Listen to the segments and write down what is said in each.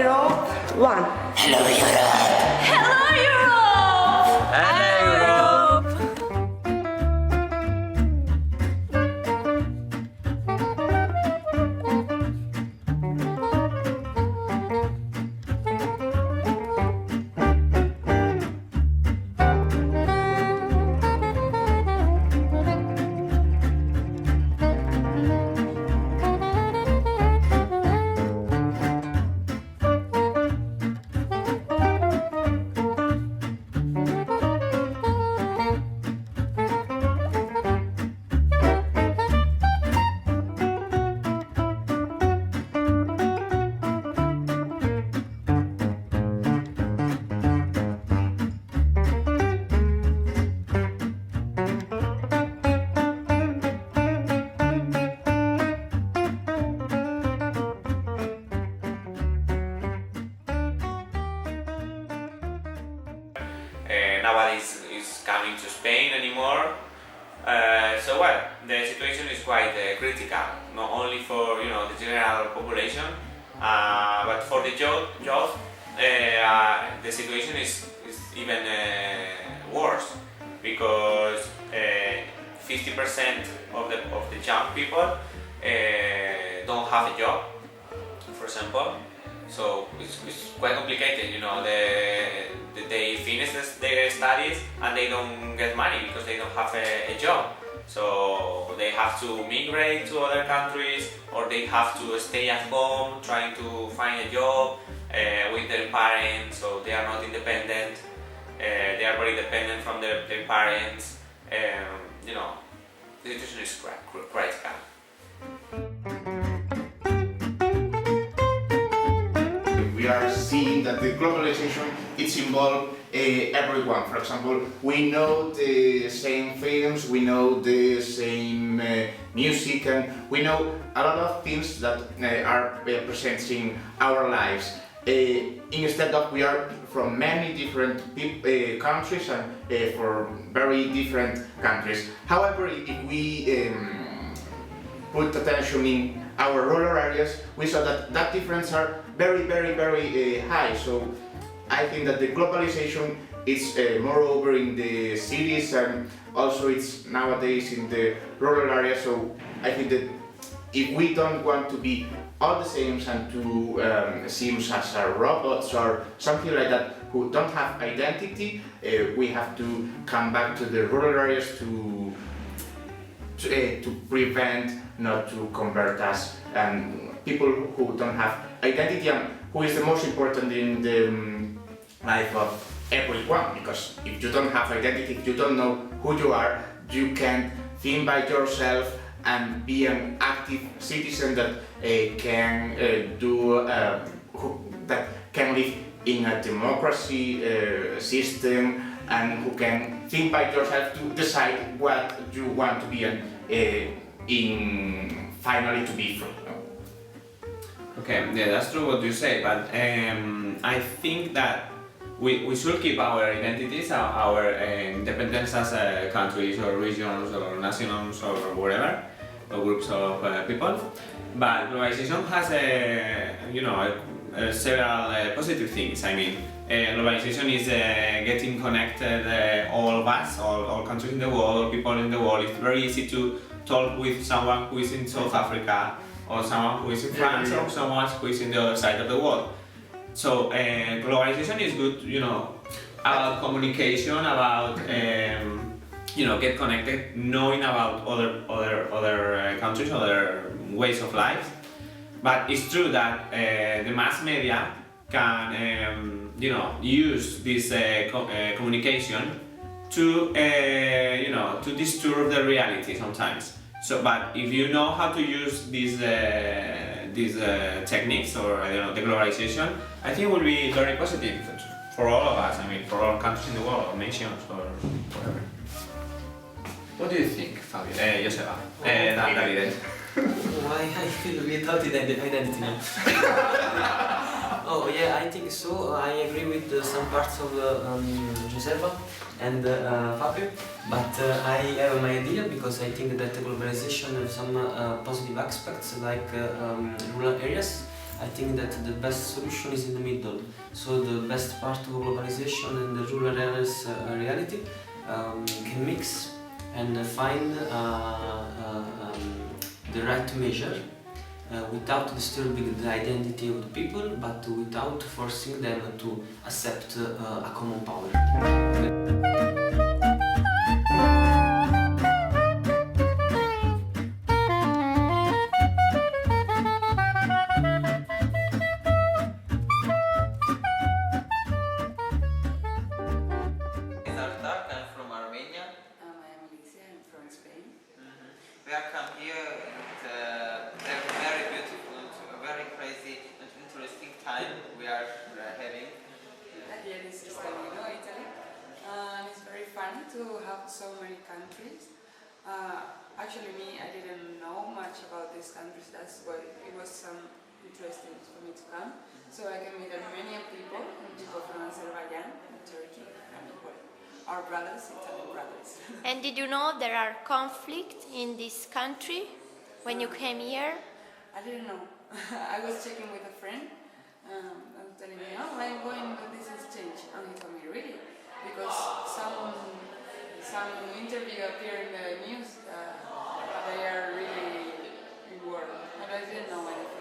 Europe, one. Hello Europe! Hello Europe! Hello Europe! Nobody is coming to Spain anymore. So well, the situation is quite critical, not only for the general population, but for the youth, the situation is even worse because 50% of the young people don't have a job, for example. So it's quite complicated, they finish their studies and they don't get money because they don't have a job. So they have to migrate to other countries, or they have to stay at home trying to find a job with their parents, so they are not independent. They are very dependent from their parents. The situation is critical. We are seeing that the globalization it's involved everyone. For example, we know the same films, we know the same music, and we know a lot of things that are present in our lives. Instead of we are from many different countries and for very different countries. However, if we put attention in our rural areas, we saw that difference are very high. So I think that the globalization is moreover in the cities, and also it's nowadays in the rural areas. So I think that if we don't want to be all the same and to seem as robots or something like that who don't have identity, we have to come back to the rural areas to prevent not to convert us and people who don't have identity, and who is the most important in the life of everyone, because if you don't have identity, if you don't know who you are, you can't think by yourself and be an active citizen that can that can live in a democracy system, and who can think by yourself to decide what you want to be in finally to be free. Okay, yeah, that's true what you say, but I think that we should keep our identities, our independence as countries or regions or nations or whatever, or groups of people. But globalization has several positive things. I mean, globalization is getting connected, all of us, all countries in the world, all people in the world. It's very easy to talk with someone who is in South Africa, or someone who is in France, or someone who is in the other side of the world. So globalization is good, about communication, about get connected, knowing about other countries, other ways of life. But it's true that the mass media can use this communication to to disturb the reality sometimes. So, but if you know how to use these techniques, or the globalization, I think it will be very positive for all of us. I mean, for all countries in the world, or nations, or whatever. What do you think, Fabio? Joseba. Davide. Why I feel without identity now? Oh yeah, I think so. I agree with some parts of Joseba and Fabio, but I have my idea, because I think that globalization has some positive aspects, like rural areas. I think that the best solution is in the middle. So the best part of globalization and the rural areas reality can mix and find the right measure without disturbing the identity of the people, but without forcing them to accept a common power. I'm from Armenia. I am Alicia, I'm from Spain. We are come here and they're very beautiful and very crazy and interesting time we are having. Here is Stalino, Italy. And it's very fun to have so many countries. Actually, I didn't know much about these countries. That's why it was interesting for me to come. So I can meet Armenian people and people from Azerbaijan and Turkey and our brothers, Italian brothers. And did you know there are conflicts in this country when you came here? I didn't know. I was checking with a friend and telling me, oh, I'm going to this exchange. And he told me, really? Because some interview appeared in the news they are really in war. And I didn't know anything.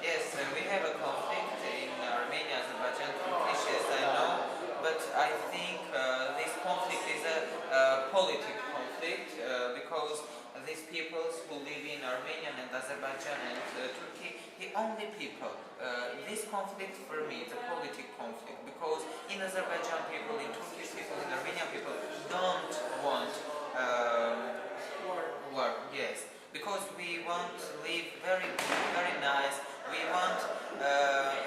Yes, we have a conflict in Armenia, Azerbaijan, Turkish, yes I know, but I think this conflict is a political conflict because these peoples who live in Armenia and Azerbaijan and Turkey, the only people. This conflict for me is a political conflict because in Azerbaijan people, in Turkish people, in Armenian people don't want war, yes. Because we want to live very, very nice. We want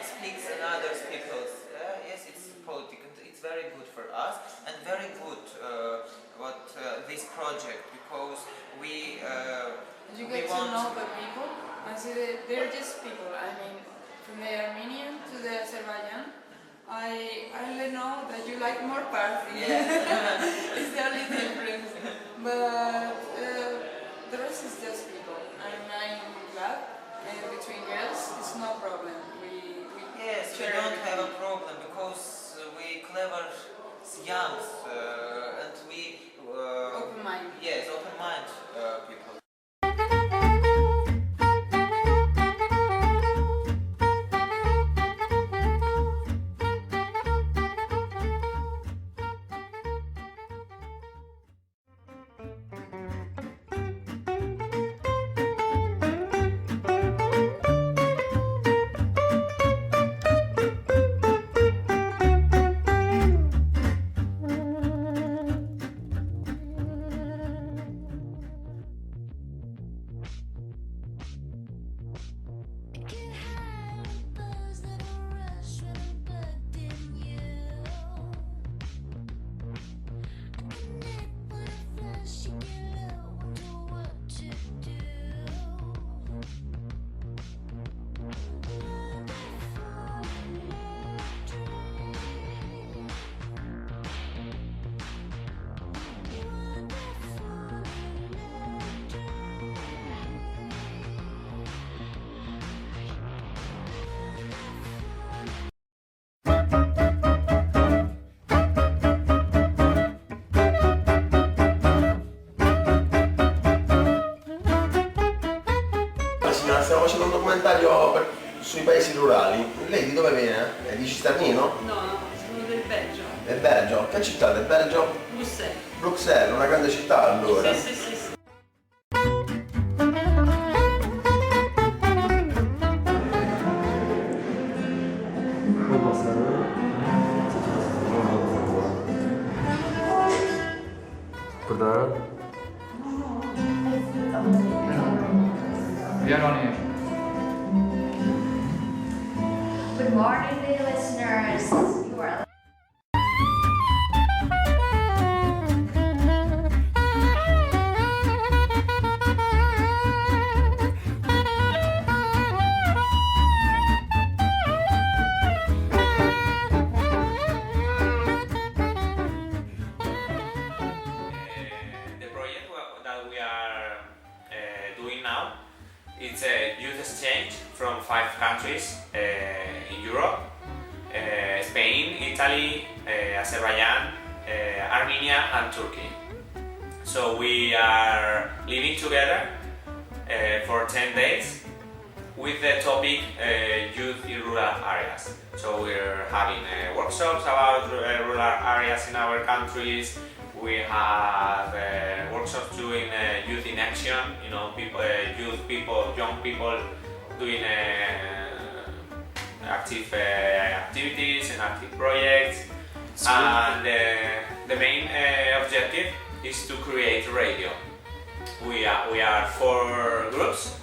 speak another people's. Yes, it's political. It's very good for us and very good this project because we. You get to know the people and see that they're just people. I mean, from the Armenian to the Azerbaijan, I only know that you like more party. Yeah. It's the only difference. But the rest is just people. And I'm glad. And between girls, it's no problem. Yes, we share don't everything. have a problem because we clever, young, and we. Open mind. Yes, open mind people. Stiamo facendo un documentario sui paesi rurali. Lei di dove viene? È di Cisternino? No, sono del Belgio. Del Belgio? Che città del Belgio? Bruxelles. Bruxelles, una grande città allora. Sì, sì, sì, sì. Good morning, dear listeners. You are The project that we are doing now, it's a youth exchange from 5 countries in Europe: Spain, Italy, Azerbaijan, Armenia, and Turkey. So we are living together for 10 days with the topic youth in rural areas. So we're having workshops about rural areas in our countries. We have workshops doing youth in action, you know, young people doing active activities and active projects. And the main objective is to create a radio. We are 4 groups,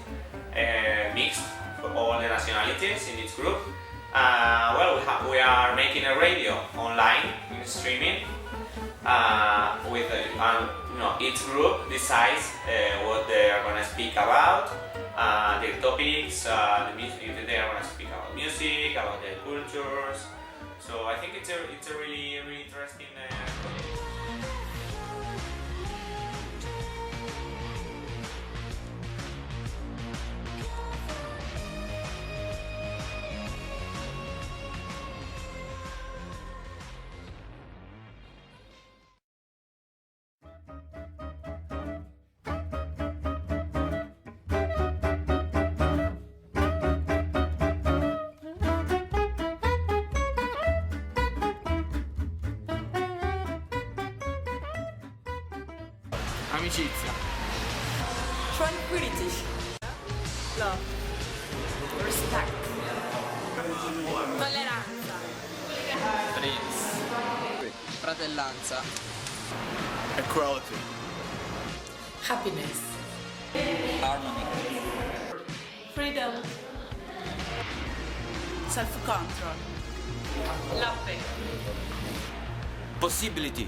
mixed for all the nationalities in each group. We are making a radio online in streaming. With each group decides what they are going to speak about, their topics, if they are going to speak about music, about their cultures. So I think it's a really interesting project. Amicizia. Tranquility. Love. Respect. Tolleranza. Fratellanza. Equality. Happiness. Harmony. Freedom. Self-control. Love. Possibility.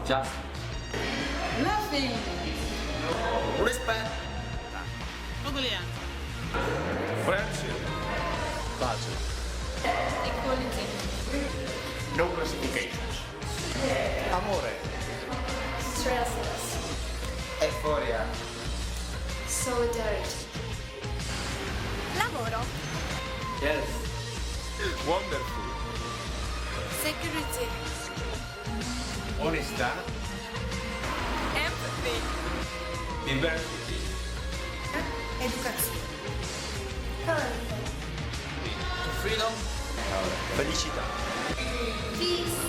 Justice. Nothing. Respect. Uguaglianza. Friendship. Pace. Equality. No classifications. Amore. Stressless. Euphoria. Solidarity. Lavoro. Yes. Wonderful. Security. Onestà. Empathy. Diversity. Educazione. Freedom. Felicità. Peace.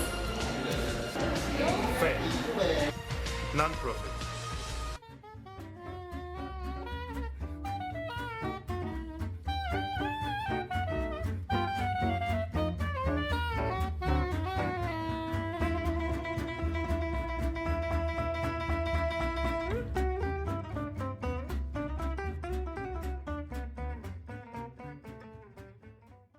Faith. Non-profit.